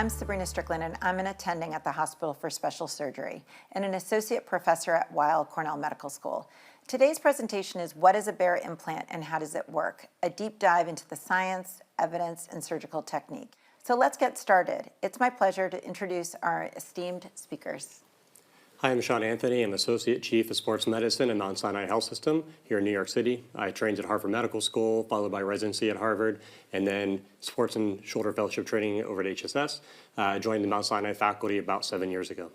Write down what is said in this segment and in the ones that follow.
I'm Sabrina Strickland, and I'm an attending at the Hospital for Special Surgery and an associate professor at Weill, Cornell Medical School. Today's presentation is What is a Bair implant and how does it work? A deep dive into the science, evidence, and surgical technique. So let's get started. It's my pleasure to introduce our esteemed speakers. Hi, I'm Shawn. I'm Associate Chief of Sports Medicine at Mount Sinai Health System here in New York City. I trained at Harvard Medical School, followed by residency at Harvard, and then sports and shoulder fellowship training over at HSS. I joined the Mount Sinai faculty about 7 years ago.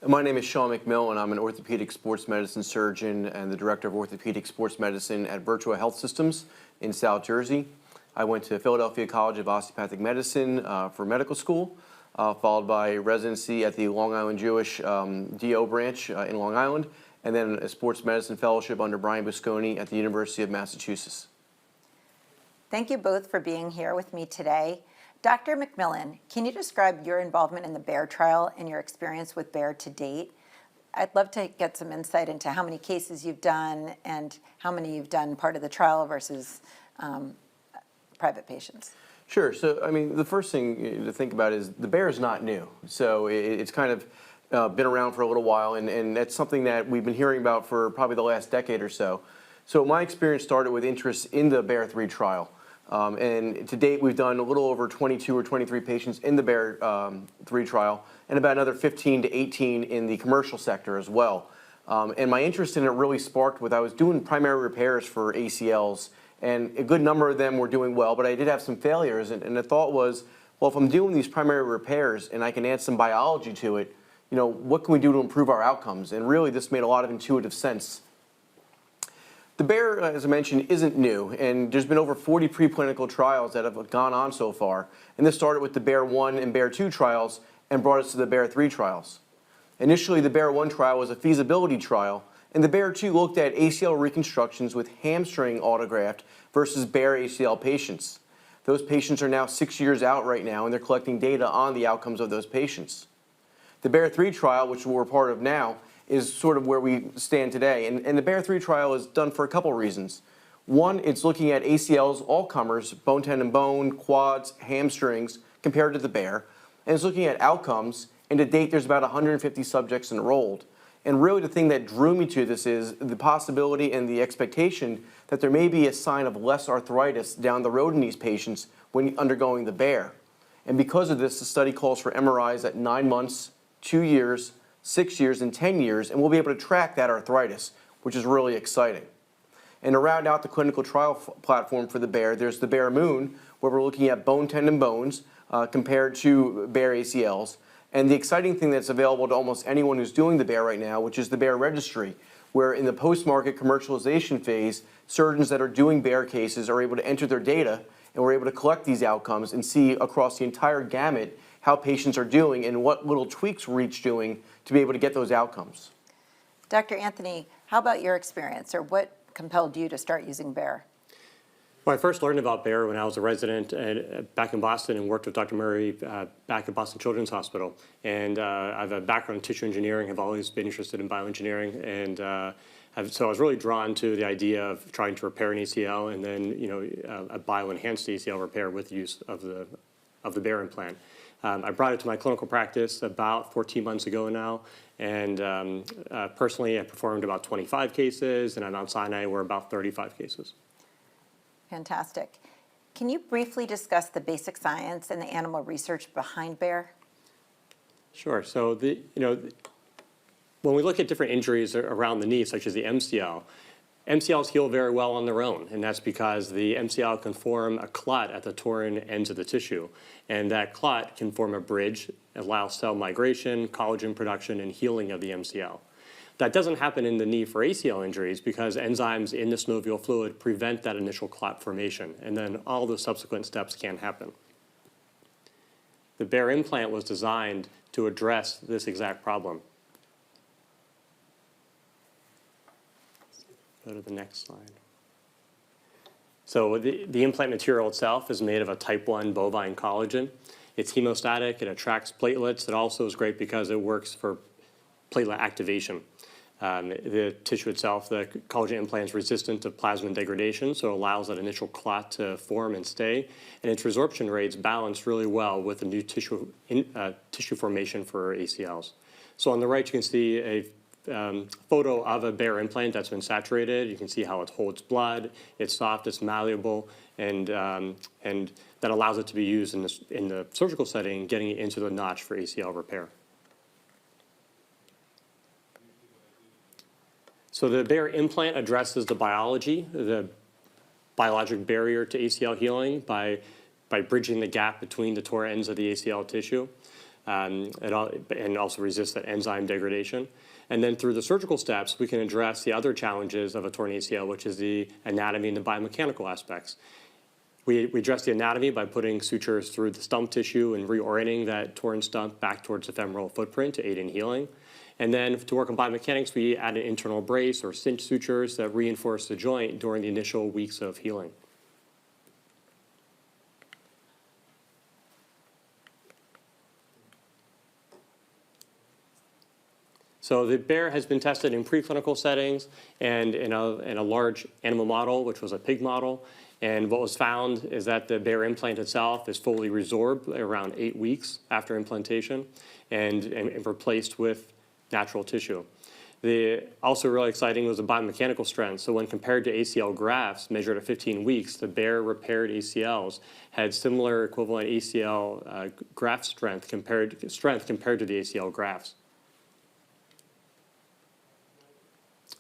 My name is Shawn McMillan. I'm an orthopedic sports medicine surgeon and the director of orthopedic sports medicine at Virtua Health Systems in South Jersey. I went to Philadelphia College of Osteopathic Medicine for medical school, followed by residency at the Long Island Jewish DO branch in Long Island, and then a sports medicine fellowship under Brian Busconi at the University of Massachusetts. Thank you both for being here with me today. Dr. McMillan, can you describe your involvement in the Bair trial and your experience with Bair to date? I'd love to get some insight into how many cases you've done and how many you've done part of the trial versus private patients. Sure. So, I mean, the first thing to think about is the Bair is not new. So it's kind of been around for a little while, and that's something that we've been hearing about for probably the last decade or so. So my experience started with interest in the Bair 3 trial. And to date, we've done a little over 22 or 23 patients in the Bair 3 trial, and about another 15 to 18 in the commercial sector as well. And my interest in it really sparked with I was doing primary repairs for ACLs, and a good number of them were doing well, but I did have some failures. And the thought was, well, if I'm doing these primary repairs and I can add some biology to it, you know, what can we do to improve our outcomes? And really, this made a lot of intuitive sense. The Bair, as I mentioned, isn't new, and there's been over 40 preclinical trials that have gone on so far. And this started with the Bair 1 and Bair 2 trials and brought us to the Bair 3 trials. Initially, the Bair 1 trial was a feasibility trial, and the Bair 2 looked at ACL reconstructions with hamstring autograft versus Bair ACL patients. Those patients are now 6 years out right now, and they're collecting data on the outcomes of those patients. The Bair 3 trial, which we're part of now, is sort of where we stand today. And the Bair 3 trial is done for a couple reasons. One, it's looking at ACLs, all comers, bone, tendon, bone, quads, hamstrings, compared to the Bair. And it's looking at outcomes, and to date there's about 150 subjects enrolled. And really the thing that drew me to this is the possibility and the expectation that there may be a sign of less arthritis down the road in these patients when undergoing the Bair. And because of this, the study calls for MRIs at 9 months, 2 years, 6 years, and 10 years, and we'll be able to track that arthritis, which is really exciting. And to round out the clinical trial platform for the Bair, there's the Bair Moon, where we're looking at bone, tendon, bones compared to Bair ACLs. And the exciting thing that's available to almost anyone who's doing the Bair right now, which is the Bair Registry, where in the post-market commercialization phase, surgeons that are doing Bair cases are able to enter their data, and we're able to collect these outcomes and see across the entire gamut how patients are doing and what little tweaks we're each doing to be able to get those outcomes. Dr. Anthony, how about your experience, or what compelled you to start using Bair? Well, I first learned about Bair when I was a resident back in Boston and worked with Dr. Murray back at Boston Children's Hospital. And I have a background in tissue engineering, have always been interested in bioengineering, and so I was really drawn to the idea of trying to repair an ACL and then, you know, a bio-enhanced ACL repair with use of the Bair implant. I brought it to my clinical practice about 14 months ago now, and personally I performed about 25 cases, and at Mount Sinai we're about 35 cases. Fantastic. Can you briefly discuss the basic science and the animal research behind Bair? Sure. So when we look at different injuries around the knee, such as the MCL, MCLs heal very well on their own, and that's because the MCL can form a clot at the torn ends of the tissue, and that clot can form a bridge, allow cell migration, collagen production, and healing of the MCL. That doesn't happen in the knee for ACL injuries because enzymes in the synovial fluid prevent that initial clot formation, and then all the subsequent steps can't happen. The Bair implant was designed to address this exact problem. Go to the next slide. So the implant material itself is made of a type 1 bovine collagen. It's hemostatic, it attracts platelets. It also is great because it works for platelet activation. The tissue itself, the collagen implant, is resistant to plasma degradation, so it allows that initial clot to form and stay. And its resorption rates balance really well with the new tissue formation for ACLs. So on the right, you can see a photo of a bare implant that's been saturated. You can see how it holds blood. It's soft, it's malleable, and that allows it to be used in the surgical setting, getting it into the notch for ACL repair. So the bare implant addresses the biology, the biologic barrier to ACL healing by bridging the gap between the tore ends of the ACL tissue, and also resists that enzyme degradation. And then through the surgical steps, we can address the other challenges of a torn ACL, which is the anatomy and the biomechanical aspects. We address the anatomy by putting sutures through the stump tissue and reorienting that torn stump back towards the femoral footprint to aid in healing. And then to work on biomechanics, we add an internal brace or cinch sutures that reinforce the joint during the initial weeks of healing. So the bare has been tested in preclinical settings and in a large animal model, which was a pig model. And what was found is that the bare implant itself is fully resorbed around 8 weeks after implantation and replaced with natural tissue. Also really exciting was the biomechanical strength. So when compared to ACL grafts measured at 15 weeks, the bare repaired ACLs had similar equivalent ACL graft strength compared to the ACL grafts.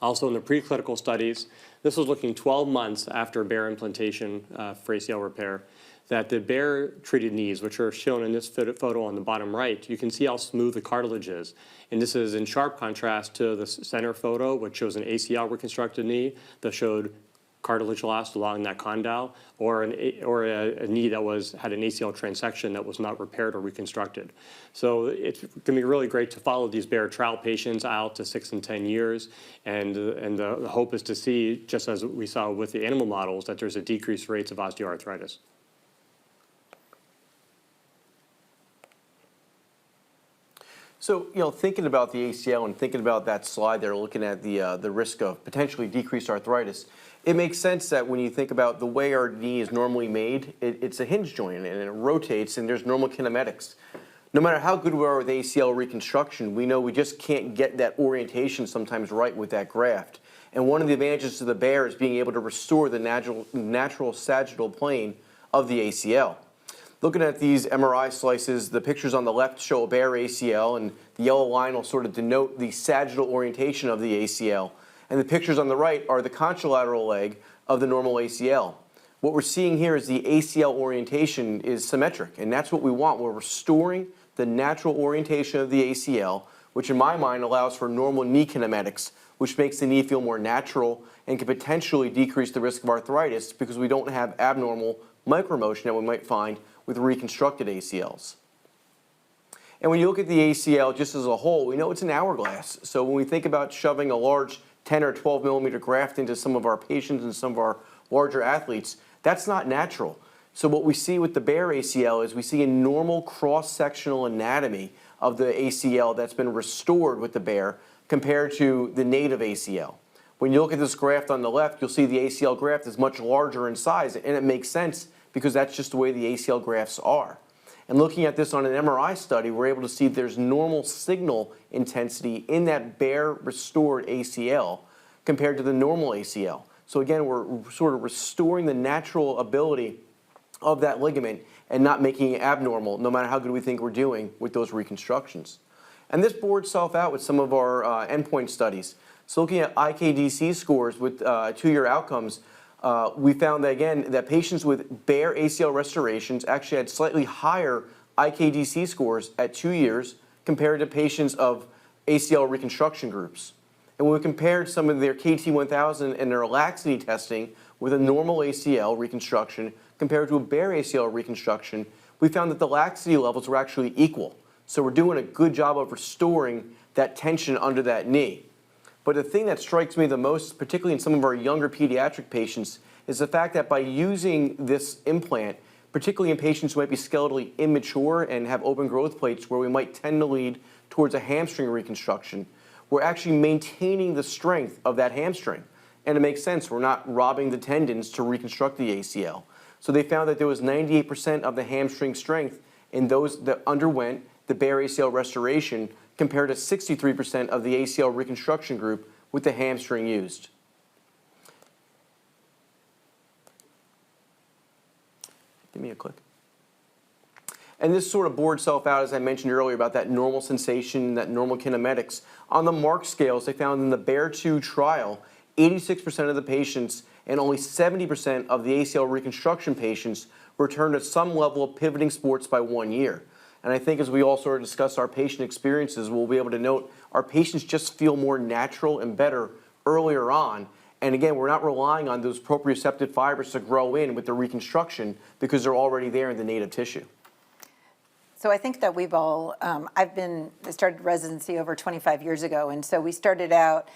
Also in the preclinical studies, this was looking 12 months after bare implantation for ACL repair, that the bare treated knees, which are shown in this photo on the bottom right, you can see how smooth the cartilage is. And this is in sharp contrast to the center photo, which shows an ACL reconstructed knee that showed cartilage loss along that condyle, or a knee that had an ACL transection that was not repaired or reconstructed. So it's going to be really great to follow these bare trial patients out to 6 and 10 years, and the hope is to see, just as we saw with the animal models, that there's a decreased rates of osteoarthritis. So, thinking about the ACL and thinking about that slide there, looking at the risk of potentially decreased arthritis, it makes sense that when you think about the way our knee is normally made, it's a hinge joint and it rotates and there's normal kinematics. No matter how good we are with ACL reconstruction, we know we just can't get that orientation sometimes right with that graft. And one of the advantages to the bare is being able to restore the natural sagittal plane of the ACL. Looking at these MRI slices, the pictures on the left show a bare ACL, and the yellow line will sort of denote the sagittal orientation of the ACL. And the pictures on the right are the contralateral leg of the normal ACL. What we're seeing here is the ACL orientation is symmetric, and that's what we want. We're restoring the natural orientation of the ACL, which in my mind allows for normal knee kinematics, which makes the knee feel more natural and can potentially decrease the risk of arthritis because we don't have abnormal micromotion that we might find with reconstructed ACLs. And when you look at the ACL just as a whole, we know it's an hourglass. So when we think about shoving a large 10 or 12 millimeter graft into some of our patients and some of our larger athletes, that's not natural. So what we see with the bare ACL is we see a normal cross-sectional anatomy of the ACL that's been restored with the bare compared to the native ACL. When you look at this graft on the left, you'll see the ACL graft is much larger in size, and it makes sense because that's just the way the ACL grafts are. And looking at this on an MRI study, we're able to see there's normal signal intensity in that bare restored ACL compared to the normal ACL. So again, we're sort of restoring the natural ability of that ligament and not making it abnormal, no matter how good we think we're doing with those reconstructions. And this bore itself out with some of our endpoint studies. So looking at IKDC scores with 2-year outcomes, we found that, again, that patients with bare ACL restorations actually had slightly higher IKDC scores at 2 years compared to patients of ACL reconstruction groups. And when we compared some of their KT1000 and their laxity testing with a normal ACL reconstruction compared to a bare ACL reconstruction, we found that the laxity levels were actually equal. So we're doing a good job of restoring that tension under that knee. But the thing that strikes me the most, particularly in some of our younger pediatric patients, is the fact that by using this implant, particularly in patients who might be skeletally immature and have open growth plates where we might tend to lead towards a hamstring reconstruction, we're actually maintaining the strength of that hamstring. And it makes sense, we're not robbing the tendons to reconstruct the ACL. So they found that there was 98% of the hamstring strength in those that underwent the bare ACL restoration compared to 63% of the ACL reconstruction group with the hamstring used. Give me a click. And this sort of bore itself out, as I mentioned earlier, about that normal sensation, that normal kinematics. On the MARC scales, they found in the Bear 2 trial, 86% of the patients and only 70% of the ACL reconstruction patients returned to some level of pivoting sports by 1 year. And I think as we all sort of discuss our patient experiences, we'll be able to note our patients just feel more natural and better earlier on. And again, we're not relying on those proprioceptive fibers to grow in with the reconstruction because they're already there in the native tissue. So I think that we've all, I started residency over 25 years ago, and so we started out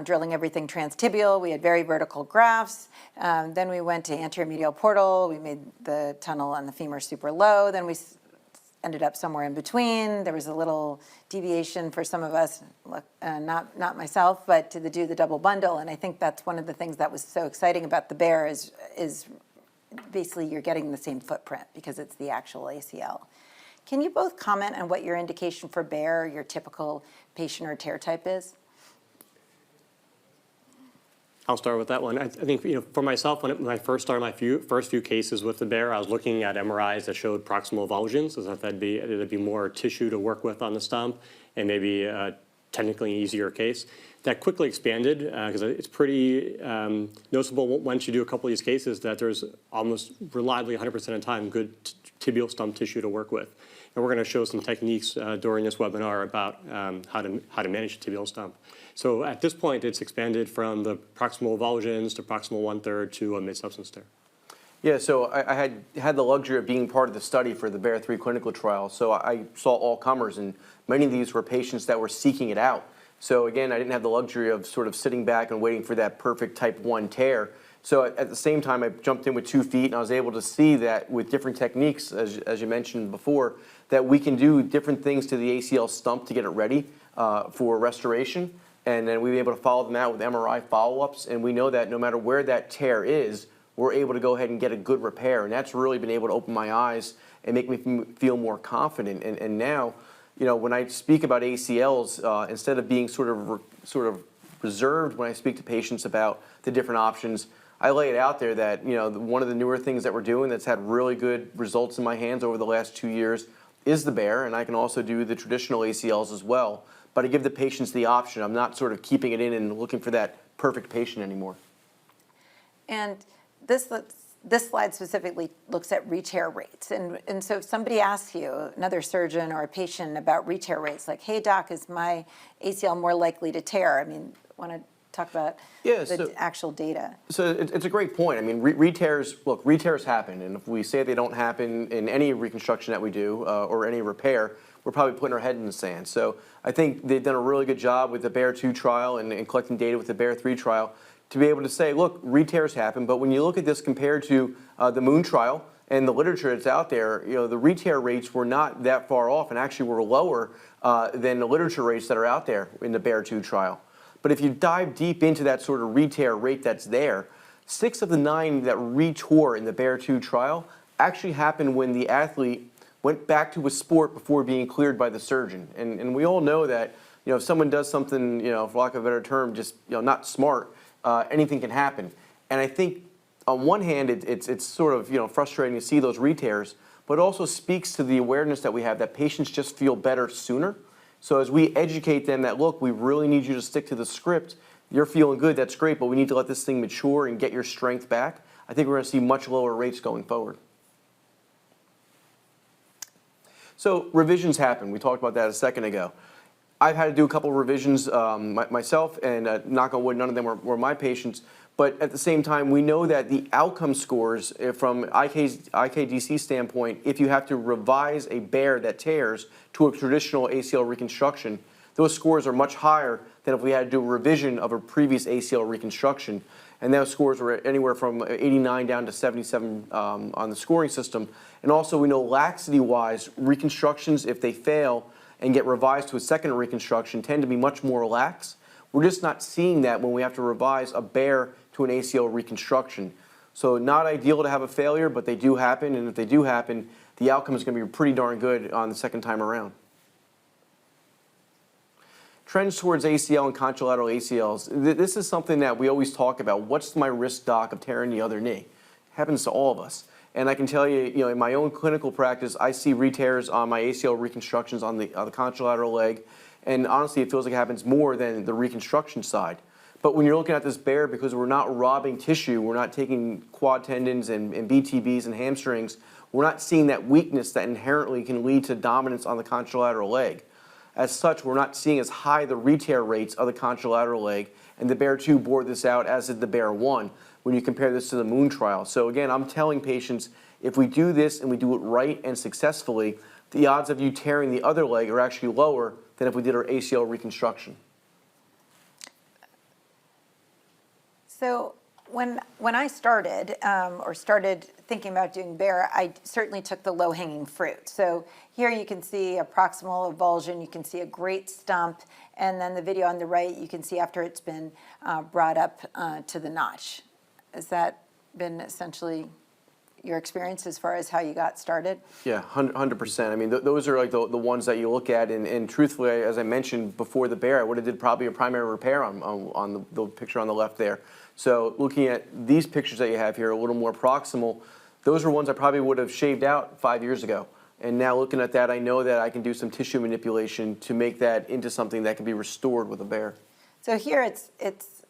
drilling everything transtibial. We had very vertical grafts. Then we went to anterior medial portal. We made the tunnel on the femur super low. Then we ended up somewhere in between. There was a little deviation for some of us, not myself, but to do the double bundle. And I think that's one of the things that was so exciting about the Bear is basically you're getting the same footprint because it's the actual ACL. Can you both comment on what your indication for Bear, your typical patient or tear type is? I'll start with that one. I think for myself, when I first started my first few cases with the Bear, I was looking at MRIs that showed proximal avulsions, so that'd be more tissue to work with on the stump, and maybe technically an easier case. That quickly expanded because it's pretty noticeable once you do a couple of these cases that there's almost reliably 100% of the time good tibial stump tissue to work with. And we're going to show some techniques during this webinar about how to manage the tibial stump. So at this point, it's expanded from the proximal avulsions to proximal 1/3 to a mid-substance tear. Yeah, so I had the luxury of being part of the study for the Bear 3 clinical trial. So I saw all comers, and many of these were patients that were seeking it out. So again, I didn't have the luxury of sort of sitting back and waiting for that perfect type 1 tear. So at the same time, I jumped in with 2 feet, and I was able to see that with different techniques, as you mentioned before, that we can do different things to the ACL stump to get it ready for restoration. And then we were able to follow them out with MRI follow-ups, and we know that no matter where that tear is, we're able to go ahead and get a good repair. And that's really been able to open my eyes and make me feel more confident. And now, when I speak about ACLs, instead of being sort of reserved when I speak to patients about the different options, I lay it out there that one of the newer things that we're doing that's had really good results in my hands over the last 2 years is the Bear, and I can also do the traditional ACLs as well. But I give the patients the option. I'm not sort of keeping it in and looking for that perfect patient anymore. And this slide specifically looks at re-tear rates. And so if somebody asks you, another surgeon or a patient, about re-tear rates, like, hey, doc, is my ACL more likely to tear? I mean, want to talk about the actual data? So it's a great point. I mean, re-tears happen. And if we say they don't happen in any reconstruction that we do or any repair, we're probably putting our head in the sand. So I think they've done a really good job with the Bear 2 trial and collecting data with the Bear 3 trial to be able to say, look, re-tears happen. But when you look at this compared to the Moon trial and the literature that's out there, the re-tear rates were not that far off and actually were lower than the literature rates that are out there in the Bear 2 trial. But if you dive deep into that sort of re-tear rate that's there, 6 of the 9 that re-tore in the Bear 2 trial actually happened when the athlete went back to a sport before being cleared by the surgeon. And we all know that if someone does something, for lack of a better term, just not smart, anything can happen. And I think on one hand, it's sort of frustrating to see those re-tears, but it also speaks to the awareness that we have that patients just feel better sooner. So as we educate them that, look, we really need you to stick to the script. You're feeling good, that's great, but we need to let this thing mature and get your strength back. I think we're going to see much lower rates going forward. So revisions happen. We talked about that a second ago. I've had to do a couple of revisions myself, and knock on wood, none of them were my patients. But at the same time, we know that the outcome scores from IKDC standpoint, if you have to revise a Bear that tears to a traditional ACL reconstruction, those scores are much higher than if we had to do a revision of a previous ACL reconstruction. And those scores were anywhere from 89 down to 77 on the scoring system. And also we know laxity-wise, reconstructions, if they fail, and get revised to a second reconstruction tend to be much more lax. We're just not seeing that when we have to revise a bear to an ACL reconstruction. So not ideal to have a failure, but they do happen, and if they do happen, the outcome is going to be pretty darn good on the second time around. Trends towards ACL and contralateral ACLs. This is something that we always talk about. What's my risk, doc, of tearing the other knee? It happens to all of us. And I can tell you, in my own clinical practice, I see re-tears on my ACL reconstructions on the contralateral leg. And honestly, it feels like it happens more than the reconstruction side. But when you're looking at this bear, because we're not robbing tissue, we're not taking quad tendons and BTBs and hamstrings, we're not seeing that weakness that inherently can lead to dominance on the contralateral leg. As such, we're not seeing as high the re-tear rates of the contralateral leg, and the Bear 2 bore this out, as did the Bear 1, when you compare this to the Moon trial. So again, I'm telling patients, if we do this and we do it right and successfully, the odds of you tearing the other leg are actually lower than if we did our ACL reconstruction. So when I started, started thinking about doing bear, I certainly took the low-hanging fruit. So here you can see a proximal avulsion, you can see a great stump, and then the video on the right, you can see after it's been brought up to the notch. Has that been essentially your experience as far as how you got started? Yeah, 100%. I mean, those are like the ones that you look at, and truthfully, as I mentioned before the bear, I would have did probably a primary repair on the picture on the left there. So looking at these pictures that you have here, a little more proximal, those are ones I probably would have shaved out 5 years ago. And now looking at that, I know that I can do some tissue manipulation to make that into something that can be restored with a bear. So here it's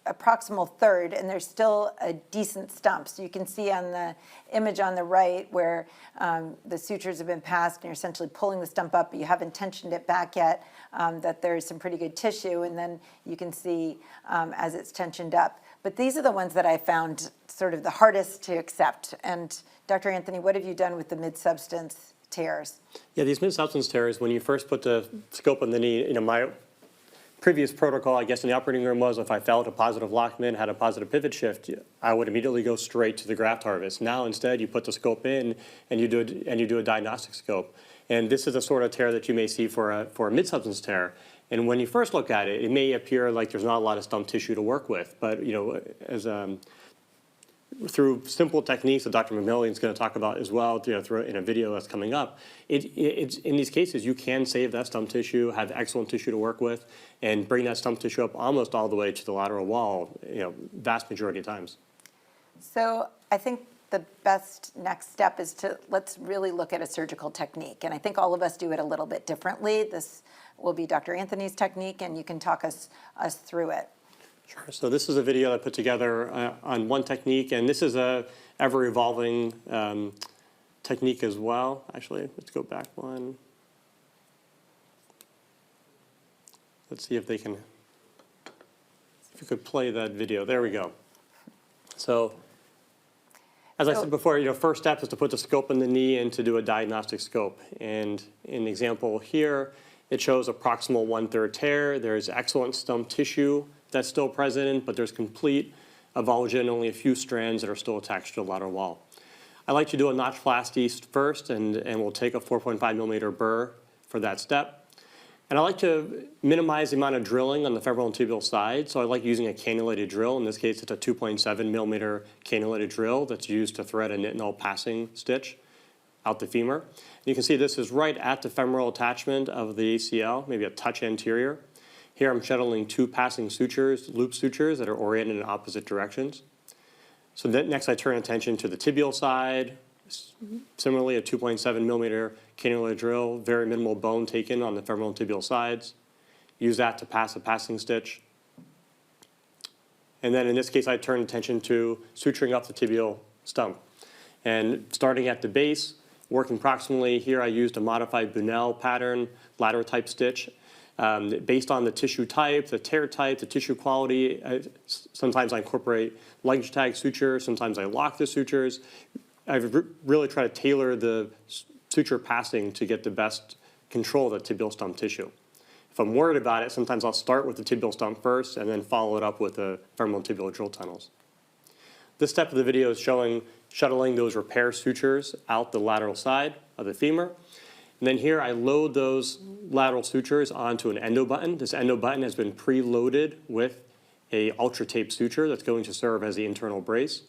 a proximal third, and there's still a decent stump. So you can see on the image on the right where the sutures have been passed and you're essentially pulling the stump up, but you haven't tensioned it back yet, that there's some pretty good tissue, and then you can see as it's tensioned up. But these are the ones that I found sort of the hardest to accept. And Dr. Anthony, what have you done with the mid-substance tears? Yeah, these mid-substance tears, when you first put the scope on the knee, my previous protocol, I guess, in the operating room was if I felt a positive Lockman, had a positive pivot shift, I would immediately go straight to the graft harvest. Now, instead, you put the scope in and you do a diagnostic scope. And this is the sort of tear that you may see for a mid-substance tear. And when you first look at it, it may appear like there's not a lot of stump tissue to work with. But as through simple techniques that Dr. McMillan is going to talk about as well, in a video that's coming up, it's in these cases you can save that stump tissue, have excellent tissue to work with, and bring that stump tissue up almost all the way to the lateral wall. Vast majority of times. So I think the best next step is let's really look at a surgical technique, and I think all of us do it a little bit differently. This will be Dr. Anthony's technique, and you can talk us through it. Sure. So this is a video I put together on one technique, and this is a ever-evolving technique as well. Actually, let's go back one. Let's see if you could play that video. There we go. So, as I said before, first step is to put the scope in the knee and to do a diagnostic scope. And in the example here, it shows a proximal 1/3 tear. There's excellent stump tissue that's still present, but there's complete avulsion, only a few strands that are still attached to the lateral wall. I like to do a Notchplasty first, and we'll take a 4.5 millimeter burr for that step. And I like to minimize the amount of drilling on the femoral and tibial side, so I like using a cannulated drill. In this case, it's a 2.7 millimeter cannulated drill that's used to thread a nitinol passing stitch out the femur. And you can see this is right at the femoral attachment of the ACL, maybe a touch anterior. Here I'm shuttling two passing sutures, loop sutures that are oriented in opposite directions. So then next I turn attention to the tibial side. Similarly, a 2.7 millimeter cannulated drill, very minimal bone taken on the femoral and tibial sides. Use that to pass a passing stitch. And then in this case, I turn attention to suturing up the tibial stump. And starting at the base, working proximally, here I used a modified Bunnell pattern, ladder type stitch. Based on the tissue type, the tear type, the tissue quality, sometimes I incorporate luggage tag sutures, sometimes I lock the sutures. I really try to tailor the suture passing to get the best control of the tibial stump tissue. If I'm worried about it, sometimes I'll start with the tibial stump first and then follow it up with the femoral and tibial drill tunnels. This step of the video is showing shuttling those repair sutures out the lateral side of the femur. And then here I load those lateral sutures onto an endo button. This endo button has been preloaded with a ultra tape suture that's going to serve as the internal brace.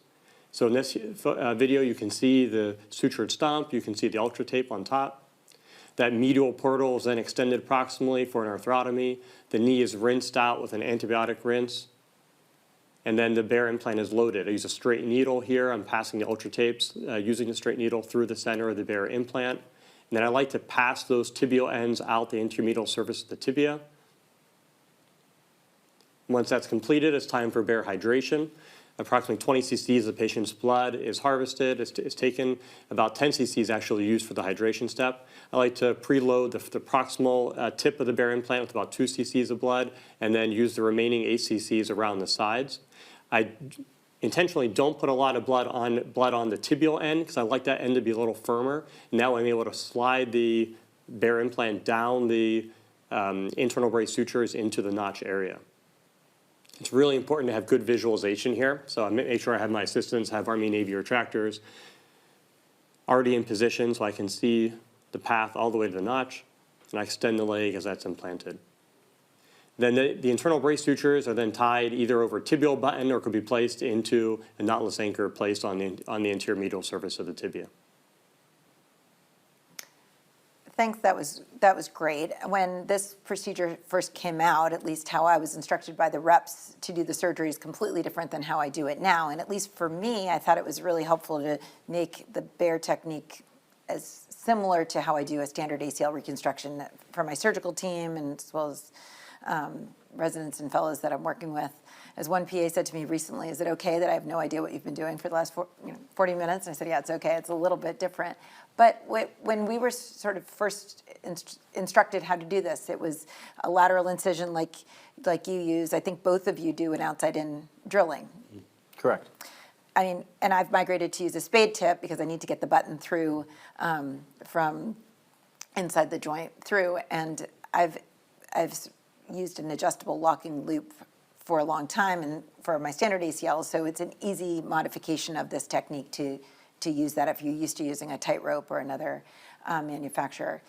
So in this video, you can see the sutured stump, you can see the ultra tape on top. That medial portal is then extended proximally for an arthrotomy. The knee is rinsed out with an antibiotic rinse. And then the bare implant is loaded. I use a straight needle here. I'm passing the ultra tapes using the straight needle through the center of the bare implant. And then I like to pass those tibial ends out the intermedial surface of the tibia. Once that's completed, it's time for bare hydration. Approximately 20 cc's of the patient's blood is harvested. It's taken. About 10 cc's actually used for the hydration step. I like to preload the proximal tip of the bare implant with about 2 cc's of blood, and then use the remaining 8 cc's around the sides. I intentionally don't put a lot of blood on the tibial end because I like that end to be a little firmer. Now I'm able to slide the bare implant down the internal brace sutures into the notch area. It's really important to have good visualization here. So I make sure I have my assistants have Army Navy retractors already in position so I can see the path all the way to the notch, and I extend the leg as that's implanted. Then the internal brace sutures are then tied either over a tibial button or could be placed into a knotless anchor placed on the anterior medial surface of the tibia. Thanks, that was great. When this procedure first came out, at least how I was instructed by the reps to do the surgery is completely different than how I do it now. And at least for me, I thought it was really helpful to make the bare technique as similar to how I do a standard ACL reconstruction for my surgical team, and as well as residents and fellows that I'm working with. As one PA said to me recently, is it okay that I have no idea what you've been doing for the last 40 minutes? And I said, yeah, it's okay. It's a little bit different. But when we were sort of first instructed how to do this, it was a lateral incision like you use. I think both of you do an outside-in drilling. Correct. I mean, and I've migrated to use a spade tip because I need to get the button through from inside the joint through. And I've used an adjustable locking loop for a long time and for my standard ACL, so it's an easy modification of this technique to use that if you're used to using a tightrope or another manufacturer.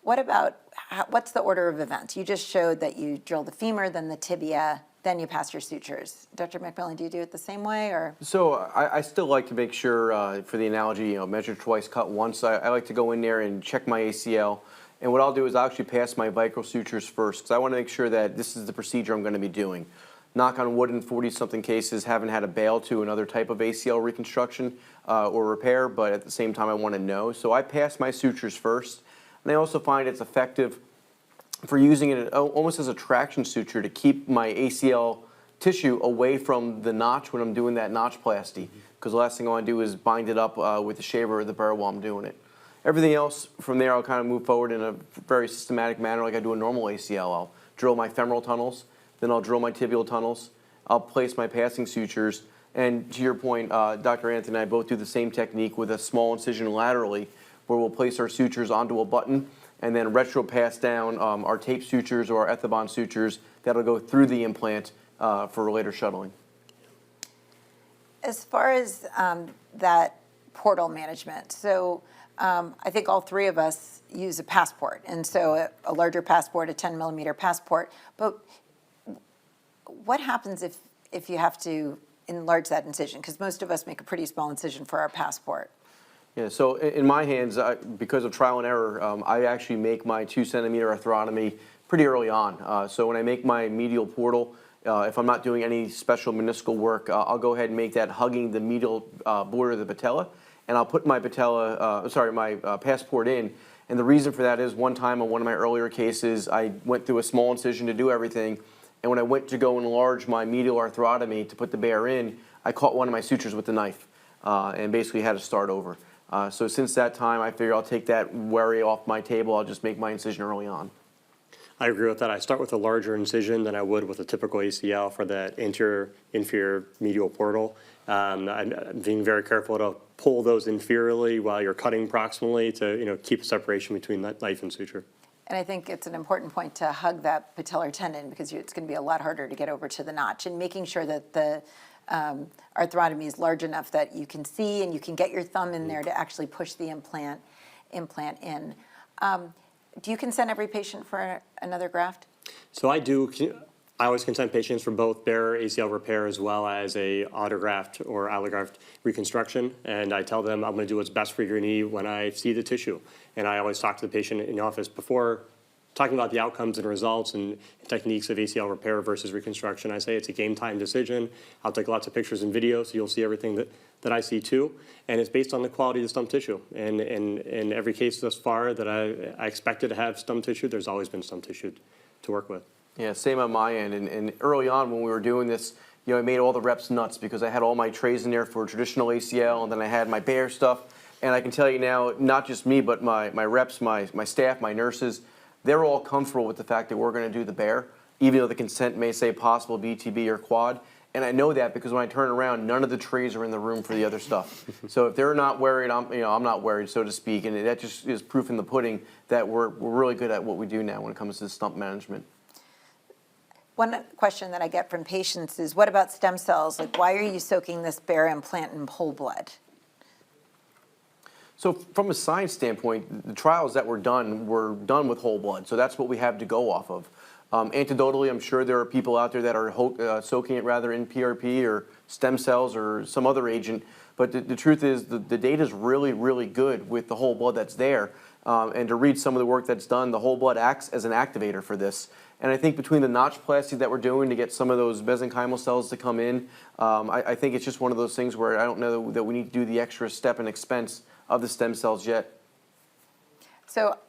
What's the order of events? You just showed that you drill the femur, then the tibia, then you pass your sutures. Dr. McMillan, do you do it the same way, or? So I still like to make sure, for the analogy, measure twice, cut once. I like to go in there and check my ACL. And what I'll do is I'll actually pass my vicral sutures first because I want to make sure that this is the procedure I'm going to be doing. Knock on wood, in 40-something cases, haven't had a bail to another type of ACL reconstruction or repair, but at the same time I want to know. So I pass my sutures first. And I also find it's effective for using it almost as a traction suture to keep my ACL tissue away from the notch when I'm doing that notchplasty, because the last thing I want to do is bind it up with the shaver or the burr while I'm doing it. Everything else from there, I'll kind of move forward in a very systematic manner like I do a normal ACL. I'll drill my femoral tunnels, then I'll drill my tibial tunnels. I'll place my passing sutures. And to your point, Dr. Anthony and I both do the same technique with a small incision laterally, where we'll place our sutures onto a button and then retro pass down our tape sutures or our Ethibond sutures that'll go through the implant for later shuttling. As far as that portal management, so I think all three of us use a passport, and so a larger passport, a 10-millimeter passport. But what happens if you have to enlarge that incision? Because most of us make a pretty small incision for our passport. Yeah, so in my hands, because of trial and error, I actually make my 2-centimeter arthrotomy pretty early on. So when I make my medial portal, if I'm not doing any special meniscal work, I'll go ahead and make that hugging the medial border of the patella, and I'll put my passport in. And the reason for that is one time on one of my earlier cases, I went through a small incision to do everything, and when I went to go enlarge my medial arthrotomy to put the bare in, I caught one of my sutures with the knife and basically had to start over. So since that time, I figure I'll take that worry off my table. I'll just make my incision early on. I agree with that. I start with a larger incision than I would with a typical ACL for that inferior medial portal. I'm being very careful to pull those inferiorly while you're cutting proximally to keep a separation between that knife and suture. And I think it's an important point to hug that patellar tendon because it's going to be a lot harder to get over to the notch, and making sure that the arthrotomy is large enough that you can see and you can get your thumb in there to actually push the implant in. Do you consent every patient for another graft? So I do. I always consent patients for both bare ACL repair as well as a autograft or allograft reconstruction. And I tell them I'm going to do what's best for your knee when I see the tissue. And I always talk to the patient in the office before talking about the outcomes and results and techniques of ACL repair versus reconstruction. I say it's a game time decision. I'll take lots of pictures and videos so you'll see everything that I see too. And it's based on the quality of the stump tissue. And in every case thus far that I expected to have stump tissue, there's always been stump tissue to work with. Yeah, same on my end. And early on when we were doing this, I made all the reps nuts because I had all my trays in there for traditional ACL, and then I had my bare stuff. And I can tell you now, not just me, but my reps, my staff, my nurses, they're all comfortable with the fact that we're going to do the bare, even though the consent may say possible BTB or quad. And I know that because when I turn around, none of the trays are in the room for the other stuff. So if they're not worried, I'm not worried, so to speak. And that just is proof in the pudding that we're really good at what we do now when it comes to stump management. One question that I get from patients is, what about stem cells? Like, why are you soaking this bare implant in whole blood? So from a science standpoint, the trials that were done with whole blood. So that's what we have to go off of. Anecdotally, I'm sure there are people out there that are soaking it rather in PRP or stem cells or some other agent. But the truth is the data is really, really good with the whole blood that's there. And to read some of the work that's done, the whole blood acts as an activator for this. And I think between the Notchplasty that we're doing to get some of those mesenchymal cells to come in, I think it's just one of those things where I don't know that we need to do the extra step and expense of the stem cells yet. So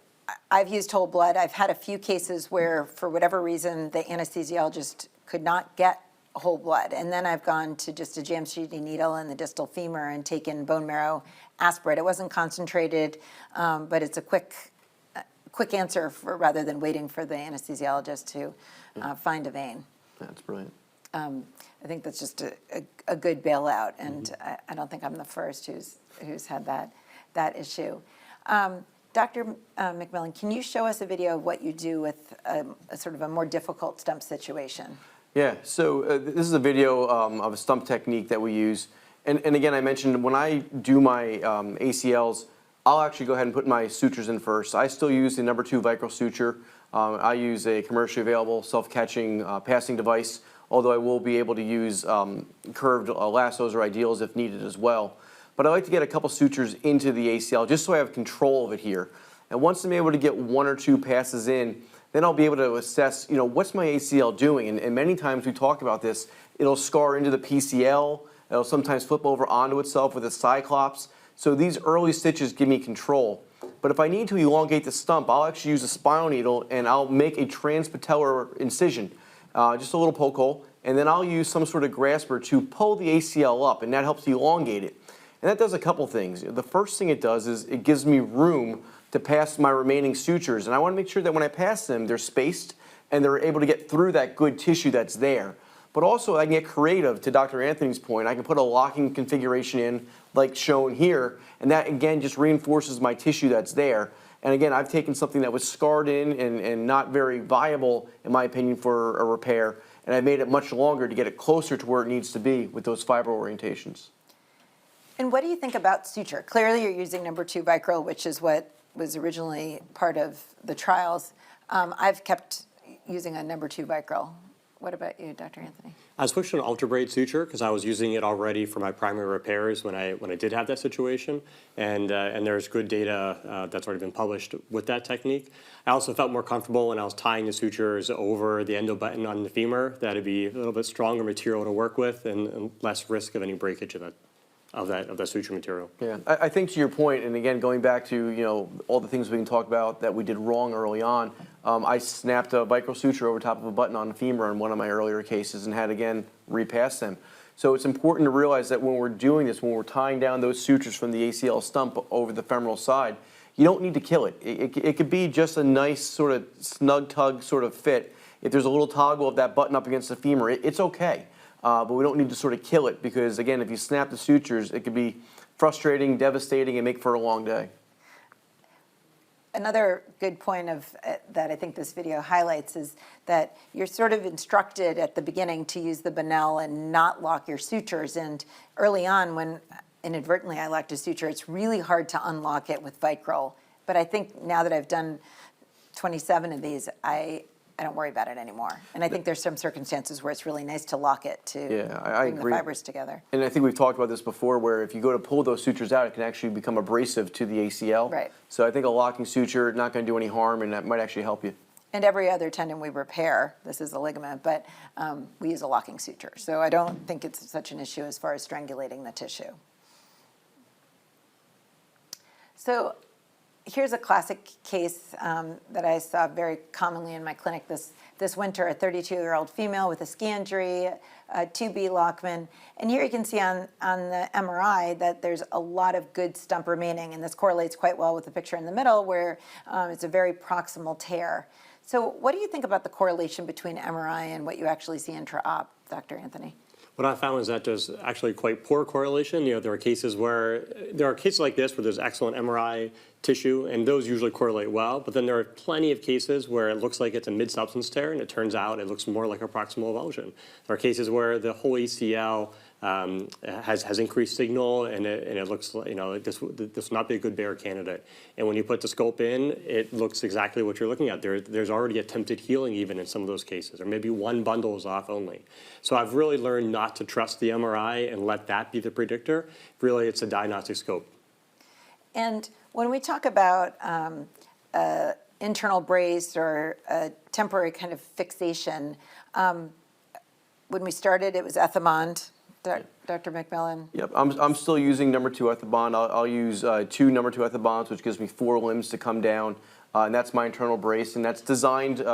I've used whole blood. I've had a few cases where, for whatever reason, the anesthesiologist could not get whole blood. And then I've gone to just a jam-shooting needle in the distal femur and taken bone marrow aspirate. It wasn't concentrated, but it's a quick answer rather than waiting for the anesthesiologist to find a vein. That's brilliant. I think that's just a good bailout, and I don't think I'm the first who's had that issue. Dr. McMillan, can you show us a video of what you do with a sort of a more difficult stump situation? Yeah, so this is a video of a stump technique that we use. And again, I mentioned when I do my ACLs, I'll actually go ahead and put my sutures in first. I still use the number 2 Vicryl suture. I use a commercially available self-catching passing device, although I will be able to use curved lassos or ideals if needed as well. But I like to get a couple sutures into the ACL just so I have control of it here. And once I'm able to get 1 or 2 passes in, then I'll be able to assess, what's my ACL doing? And many times we talk about this, it'll scar into the PCL, it'll sometimes flip over onto itself with a cyclops. So these early stitches give me control. But if I need to elongate the stump, I'll actually use a spinal needle and I'll make a transpatellar incision, just a little poke hole, and then I'll use some sort of grasper to pull the ACL up, and that helps elongate it. And that does a couple things. The first thing it does is it gives me room to pass my remaining sutures, and I want to make sure that when I pass them, they're spaced and they're able to get through that good tissue that's there. But also I can get creative, to Dr. Anthony's point. I can put a locking configuration in like shown here, and that again just reinforces my tissue that's there. And again, I've taken something that was scarred in and not very viable, in my opinion, for a repair, and I've made it much longer to get it closer to where it needs to be with those fiber orientations. And what do you think about suture? Clearly you're using number 2 Vicryl, which is what was originally part of the trials. I've kept using a number 2 Vicryl. What about you, Dr. Anthony? I switched to an ultra-braid suture because I was using it already for my primary repairs when I did have that situation, and there's good data that's already been published with that technique. I also felt more comfortable when I was tying the sutures over the endo button on the femur, that it'd be a little bit stronger material to work with and less risk of any breakage of that suture material. Yeah, I think to your point, and again, going back to all the things we can talk about that we did wrong early on, I snapped a Vicryl suture over top of a button on the femur in one of my earlier cases and had again repass them. So it's important to realize that when we're doing this, when we're tying down those sutures from the ACL stump over the femoral side, you don't need to kill it. It could be just a nice sort of snug tug sort of fit. If there's a little toggle of that button up against the femur, it's okay. But we don't need to sort of kill it because, again, if you snap the sutures, it could be frustrating, devastating, and make for a long day. Another good point that I think this video highlights is that you're sort of instructed at the beginning to use the Bonnell and not lock your sutures. And early on, when inadvertently I locked a suture, it's really hard to unlock it with Vicryl. But I think now that I've done 27 of these, I don't worry about it anymore. And I think there's some circumstances where it's really nice to lock it to I bring agree. the fibers together. And I think we've talked about this before, where if you go to pull those sutures out, it can actually become abrasive to the ACL. Right. So I think a locking suture not going to do any harm, and that might actually help you. And every other tendon we repair, this is a ligament, but we use a locking suture. So I don't think it's such an issue as far as strangulating the tissue. So here's a classic case that I saw very commonly in my clinic this winter, a 32-year-old female with a ski injury, a 2B Lockman. And here you can see on the MRI that there's a lot of good stump remaining, and this correlates quite well with the picture in the middle where it's a very proximal tear. So what do you think about the correlation between MRI and what you actually see intra-op, Dr. Anthony? What I found is that there's actually quite poor correlation. There are cases like this where there's excellent MRI tissue, and those usually correlate well. But then there are plenty of cases where it looks like it's a mid-substance tear, and it turns out it looks more like a proximal avulsion. There are cases where the whole ACL has increased signal, and it looks like this will not be a good Bayer candidate. And when you put the scope in, it looks exactly what you're looking at. There's already attempted healing even in some of those cases, or maybe one bundle is off only. So I've really learned not to trust the MRI and let that be the predictor. Really, it's a diagnostic scope. And when we talk about internal brace or a temporary kind of fixation, when we started, it was Ethibond. Dr. McMillan? Yep, I'm still using number 2 Ethibond. I'll use 2 number 2 Ethibonds, which gives me 4 limbs to come down, and that's my internal brace, and that's designed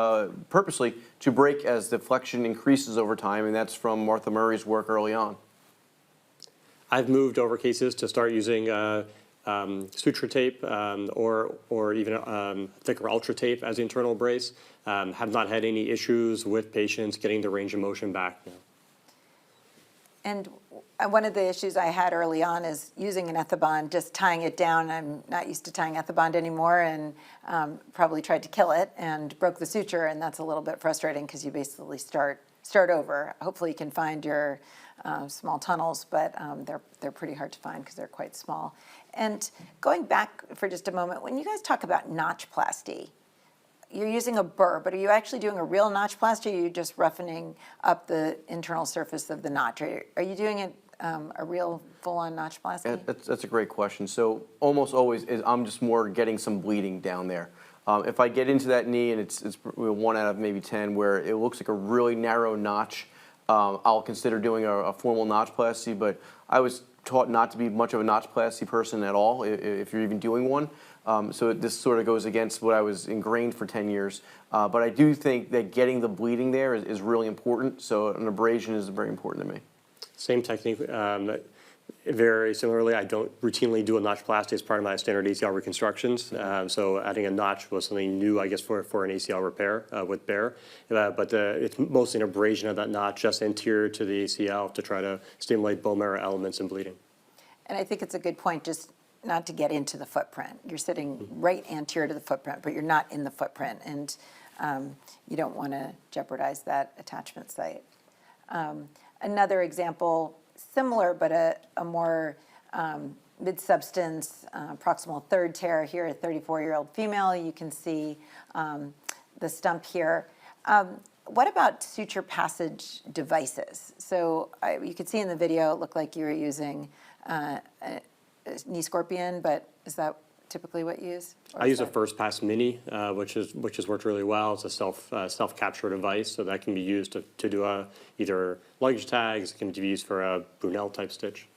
purposely to break as the flexion increases over time, and that's from Martha Murray's work early on. I've moved over cases to start using suture tape or even thicker ultra tape as the internal brace. Have not had any issues with patients getting the range of motion back. And one of the issues I had early on is using an Ethibond, just tying it down. I'm not used to tying Ethibond anymore, and probably tried to kill it and broke the suture, and that's a little bit frustrating because you basically start over. Hopefully you can find your small tunnels, but they're pretty hard to find because they're quite small. And going back for just a moment, when you guys talk about Notchplasty, you're using a burr, but are you actually doing a real Notchplasty, or are you just roughening up the internal surface of the notch? Are you doing it a real full-on Notchplasty? That's a great question. So almost always I'm just more getting some bleeding down there. If I get into that knee and it's 1 out of maybe 10 where it looks like a really narrow notch, I'll consider doing a formal Notchplasty, but I was taught not to be much of a Notchplasty person at all, if you're even doing one. So this sort of goes against what I was ingrained for 10 years. But I do think that getting the bleeding there is really important, so an abrasion is very important to me. Same technique. Very similarly, I don't routinely do a Notchplasty as part of my standard ACL reconstructions. So adding a notch was something new, I guess, for an ACL repair with Bayer. But it's mostly an abrasion of that notch just anterior to the ACL to try to stimulate bone marrow elements and bleeding. And I think it's a good point, just not to get into the footprint. You're sitting right anterior to the footprint, but you're not in the footprint, and you don't want to jeopardize that attachment site. Another example, similar but a more mid-substance proximal third tear here, a 34-year-old female. You can see the stump here. What about suture passage devices? So you could see in the video, it looked like you were using a knee scorpion, but is that typically what you use? I use a First Pass Mini, which has worked really well. It's a self-capture device, so that can be used to do either luggage tags. It can be used for a Brunel type stitch.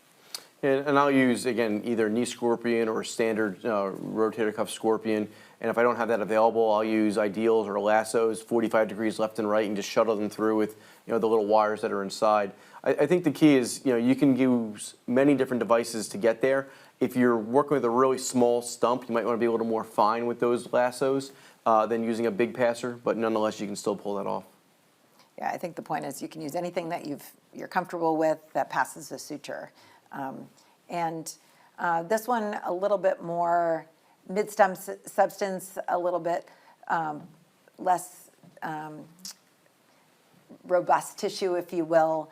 And I'll use, again, either knee scorpion or standard rotator cuff scorpion. And if I don't have that available, I'll use ideals or lassos, 45 degrees left and right, and just shuttle them through with the little wires that are inside. I think the key is you can use many different devices to get there. If you're working with a really small stump, you might want to be a little more fine with those lassos than using a big passer, but nonetheless, you can still pull that off. Yeah, I think the point is you can use anything that you're comfortable with that passes the suture. This one, a little bit more mid-stump substance, a little bit less robust tissue, if you will.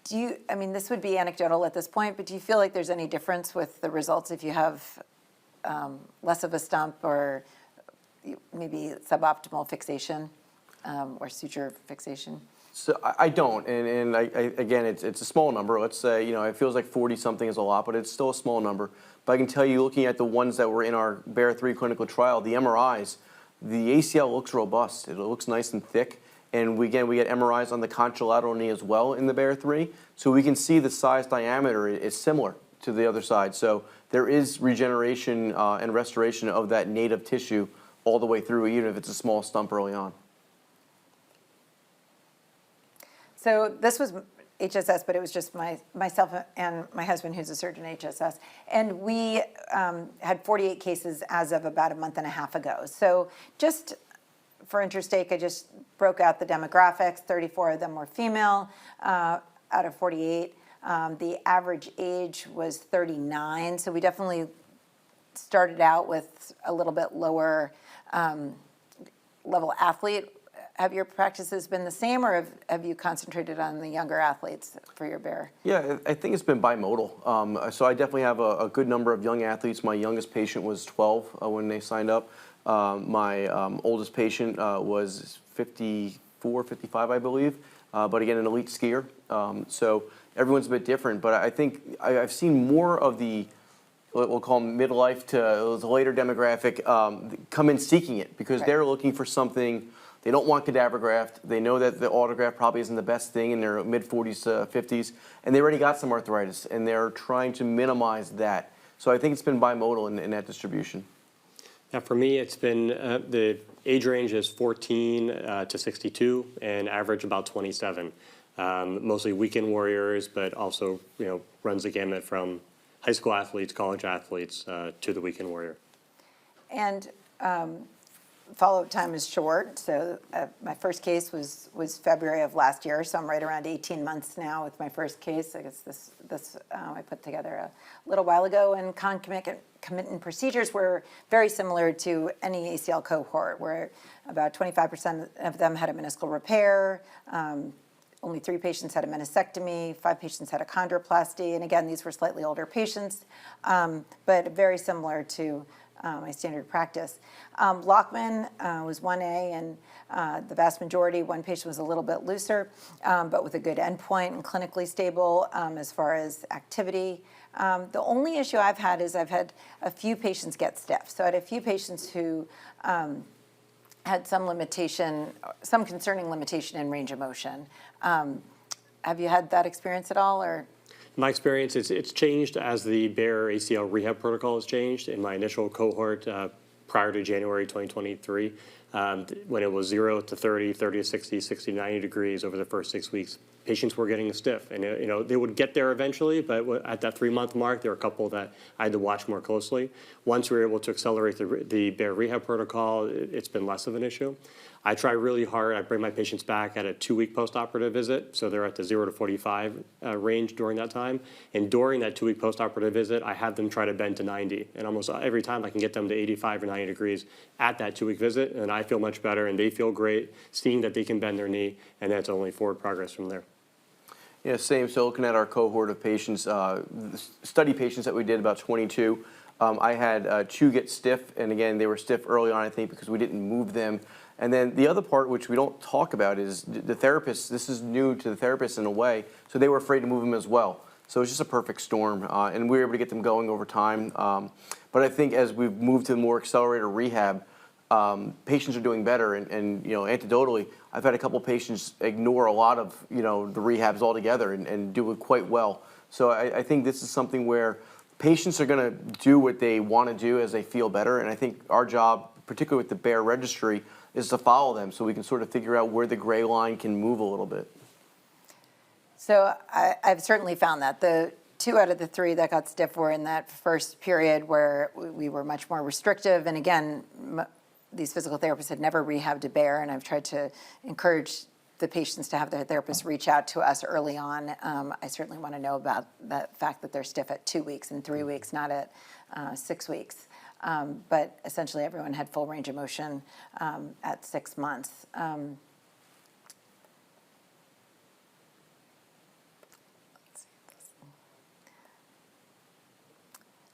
This would be anecdotal at this point, but do you feel like there's any difference with the results if you have less of a stump or maybe suboptimal fixation or suture fixation? So I don't, and again, it's a small number. Let's say, it feels like 40-something is a lot, but it's still a small number. But I can tell you, looking at the ones that were in our Bear 3 clinical trial, the MRIs, the ACL looks robust. It looks nice and thick. And we get MRIs on the contralateral knee as well in the Bear 3. So we can see the size diameter is similar to the other side. So there is regeneration and restoration of that native tissue all the way through, even if it's a small stump early on. So this was HSS, but it was just myself and my husband, who's a surgeon HSS. And we had 48 cases as of about a month and a half ago. So just for interest sake, I just broke out the demographics. 34 of them were female out of 48. The average age was 39. So we definitely started out with a little bit lower level athlete. Have your practices been the same, or have you concentrated on the younger athletes for your Bear? Yeah, I think it's been bimodal. So I definitely have a good number of young athletes. My youngest patient was 12 when they signed up. My oldest patient was 54, 55, I believe, but again, an elite skier. So everyone's a bit different, but I think I've seen more of the, what we'll call midlife to the later demographic come in seeking it because they're looking for something. They don't want cadaver graft. They know that the autograft probably isn't the best thing in their mid-40s to 50s, and they already got some arthritis, and they're trying to minimize that. So I think it's been bimodal in that distribution. Now, for me, it's been the age range is 14 to 62, and average about 27. Mostly weekend warriors, but also runs the gamut from high school athletes, college athletes to the weekend warrior. And follow-up time is short. So my first case was February of last year, so I'm right around 18 months now with my first case. I guess this I put together a little while ago, and concomitant procedures were very similar to any ACL cohort, where about 25% of them had a meniscal repair. Only 3 patients had a meniscectomy, 5 patients had a chondroplasty, and again, these were slightly older patients, but very similar to my standard practice. Lockman was 1A, and the vast majority, one patient was a little bit looser, but with a good endpoint and clinically stable as far as activity. The only issue I've had is I've had a few patients get stiff. So I had a few patients who had some limitation, some concerning limitation in range of motion. Have you had that experience at all, or? My experience, it's changed as the Bear ACL rehab protocol has changed. In my initial cohort prior to January 2023, when it was 0 to 30, 30 to 60, 60 to 90 degrees over the first 6 weeks, patients were getting stiff. And they would get there eventually, but at that 3-month mark, there were a couple that I had to watch more closely. Once we were able to accelerate the Bear rehab protocol, it's been less of an issue. I try really hard. I bring my patients back at a 2-week postoperative visit, so they're at the 0 to 45 range during that time. And during that 2-week postoperative visit, I have them try to bend to 90. And almost every time I can get them to 85 or 90 degrees at that 2-week visit, and I feel much better, and they feel great seeing that they can bend their knee, and that's only forward progress from there. Yeah, same. So looking at our cohort of patients, study patients that we did, about 22, I had 2 get stiff, and again, they were stiff early on, I think, because we didn't move them. And then the other part, which we don't talk about, is the therapists. This is new to the therapists in a way, so they were afraid to move them as well. So it's just a perfect storm, and we were able to get them going over time. But I think as we've moved to more accelerated rehab, patients are doing better, and anecdotally, I've had a couple patients ignore a lot of the rehabs altogether and do it quite well. So I think this is something where patients are going to do what they want to do as they feel better, and I think our job, particularly with the Bear registry, is to follow them so we can sort of figure out where the gray line can move a little bit. So I've certainly found that. The 2 out of the 3 that got stiff were in that first period where we were much more restrictive. And again, these physical therapists had never rehabbed a Bear, and I've tried to encourage the patients to have their therapists reach out to us early on. I certainly want to know about the fact that they're stiff at 2 weeks and 3 weeks, not at 6 weeks. But essentially everyone had full range of motion at 6 months.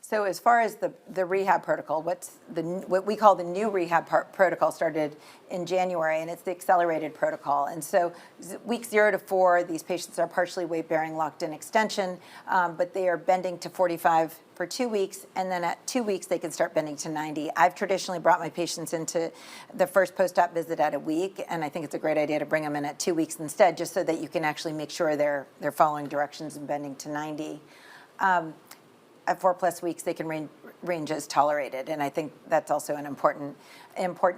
So as far as the rehab protocol, what we call the new rehab protocol started in January, and it's the accelerated protocol. And so week 0 to 4, these patients are partially weight-bearing locked-in extension, but they are bending to 45 for 2 weeks, and then at 2 weeks they can start bending to 90. I've traditionally brought my patients into the first post-op visit at a week, and I think it's a great idea to bring them in at 2 weeks instead, just so that you can actually make sure they're following directions and bending to 90. At 4+ weeks, they can range as tolerated, and I think that's also an important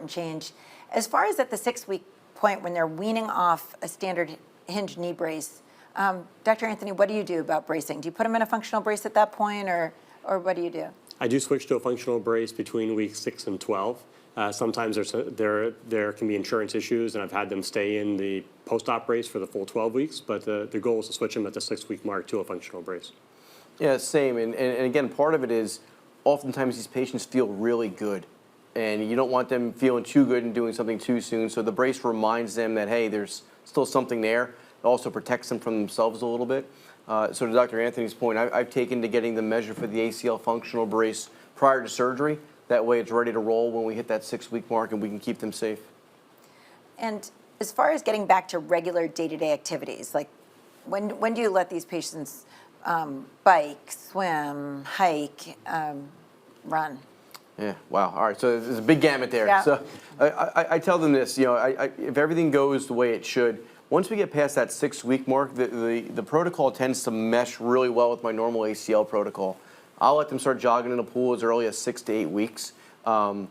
change. As far as at the 6-week point, when they're weaning off a standard hinge knee brace, Dr. Anthony, what do you do about bracing? Do you put them in a functional brace at that point, or what do you do? I do switch to a functional brace between weeks 6 and 12. Sometimes there can be insurance issues, and I've had them stay in the post-op brace for the full 12 weeks, but the goal is to switch them at the 6-week mark to a functional brace. Yeah, same. And again, part of it is oftentimes these patients feel really good. And you don't want them feeling too good and doing something too soon. So the brace reminds them that, hey, there's still something there. It also protects them from themselves a little bit. So to Dr. Anthony's point, I've taken to getting the measure for the ACL functional brace prior to surgery. That way it's ready to roll when we hit that 6-week mark and we can keep them safe. And as far as getting back to regular day-to-day activities, like when do you let these patients bike, swim, hike, run? Yeah, wow. All right, so there's a big gamut there. Yeah. So I tell them this, if everything goes the way it should, once we get past that 6-week mark, the protocol tends to mesh really well with my normal ACL protocol. I'll let them start jogging in a pool as early as 6 to 8 weeks. I'll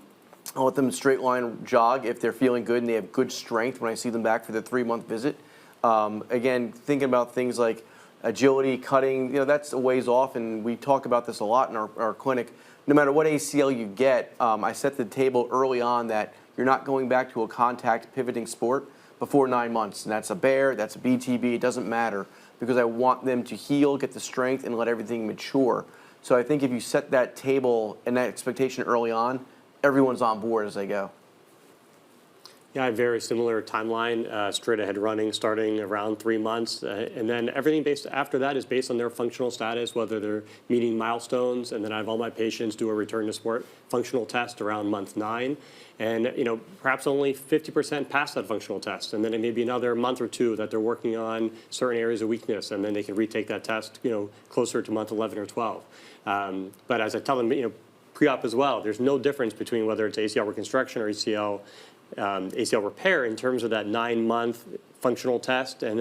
let them straight line jog if they're feeling good and they have good strength when I see them back for the 3-month visit. Again, thinking about things like agility, cutting, that's a ways off, and we talk about this a lot in our clinic. No matter what ACL you get, I set the table early on that you're not going back to a contact pivoting sport before 9 months. And that's a bear, that's a BTB, it doesn't matter, because I want them to heal, get the strength, and let everything mature. So I think if you set that table and that expectation early on, everyone's on board as they go. Yeah, I have a very similar timeline, straight ahead running starting around 3 months. And then everything after that is based on their functional status, whether they're meeting milestones. And then I have all my patients do a return to sport functional test around month 9. And, perhaps only 50% pass that functional test. And then it may be another month or 2 that they're working on certain areas of weakness. And then they can retake that test, closer to month 11 or 12. But as I tell them, pre-op as well, there's no difference between whether it's ACL reconstruction or ACL repair in terms of that 9-month functional test, and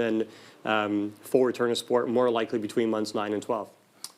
then full return to sport more likely between months 9 and 12.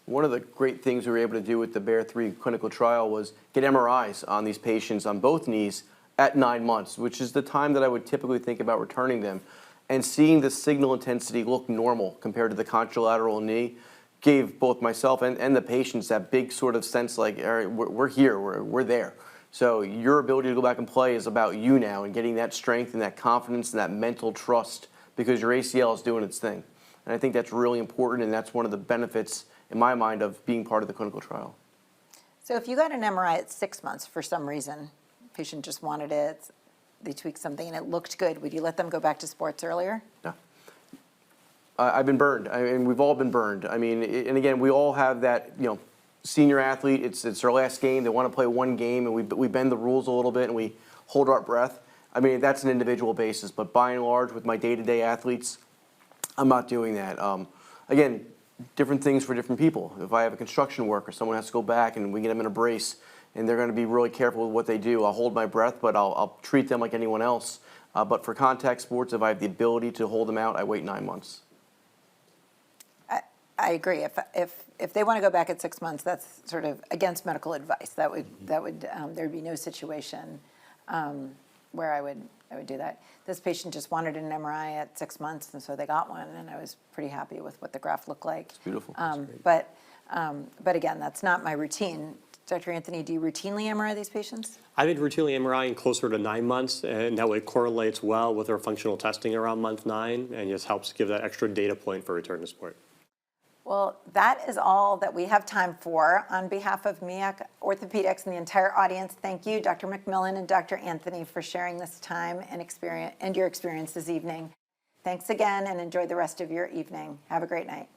One of the great things we were able to do with the Bear 3 clinical trial was get MRIs on these patients on both knees at 9 months, which is the time that I would typically think about returning them. And seeing the signal intensity look normal compared to the contralateral knee gave both myself and the patients that big sort of sense like, all right, we're here, we're there. So your ability to go back and play is about you now and getting that strength and that confidence and that mental trust because your ACL is doing its thing. And I think that's really important, and that's one of the benefits, in my mind, of being part of the clinical trial. So if you got an MRI at 6 months for some reason, patient just wanted it, they tweaked something and it looked good, would you let them go back to sports earlier? No. I've been burned. We've all been burned. And again, we all have that, senior athlete, it's their last game, they want to play one game, and we bend the rules a little bit and we hold our breath. That's an individual basis, but by and large with my day-to-day athletes, I'm not doing that. Again, different things for different people. If I have a construction worker, someone has to go back and we get them in a brace and they're going to be really careful with what they do. I'll hold my breath, but I'll treat them like anyone else. But for contact sports, if I have the ability to hold them out, I wait 9 months. I agree. If they want to go back at 6 months, that's sort of against medical advice. There'd be no situation where I would do that. This patient just wanted an MRI at 6 months, and so they got one, and I was pretty happy with what the graph looked like. It's beautiful. But again, that's not my routine. Dr. Anthony, do you routinely MRI these patients? I did routinely MRI in closer to 9 months, and that way it correlates well with our functional testing around month 9, and just helps give that extra data point for return to sport. Well, that is all that we have time for. On behalf of MEAC Orthopedics and the entire audience, thank you, Dr. McMillan and Dr. Anthony, for sharing this time and your experience this evening. Thanks again, and enjoy the rest of your evening. Have a great night.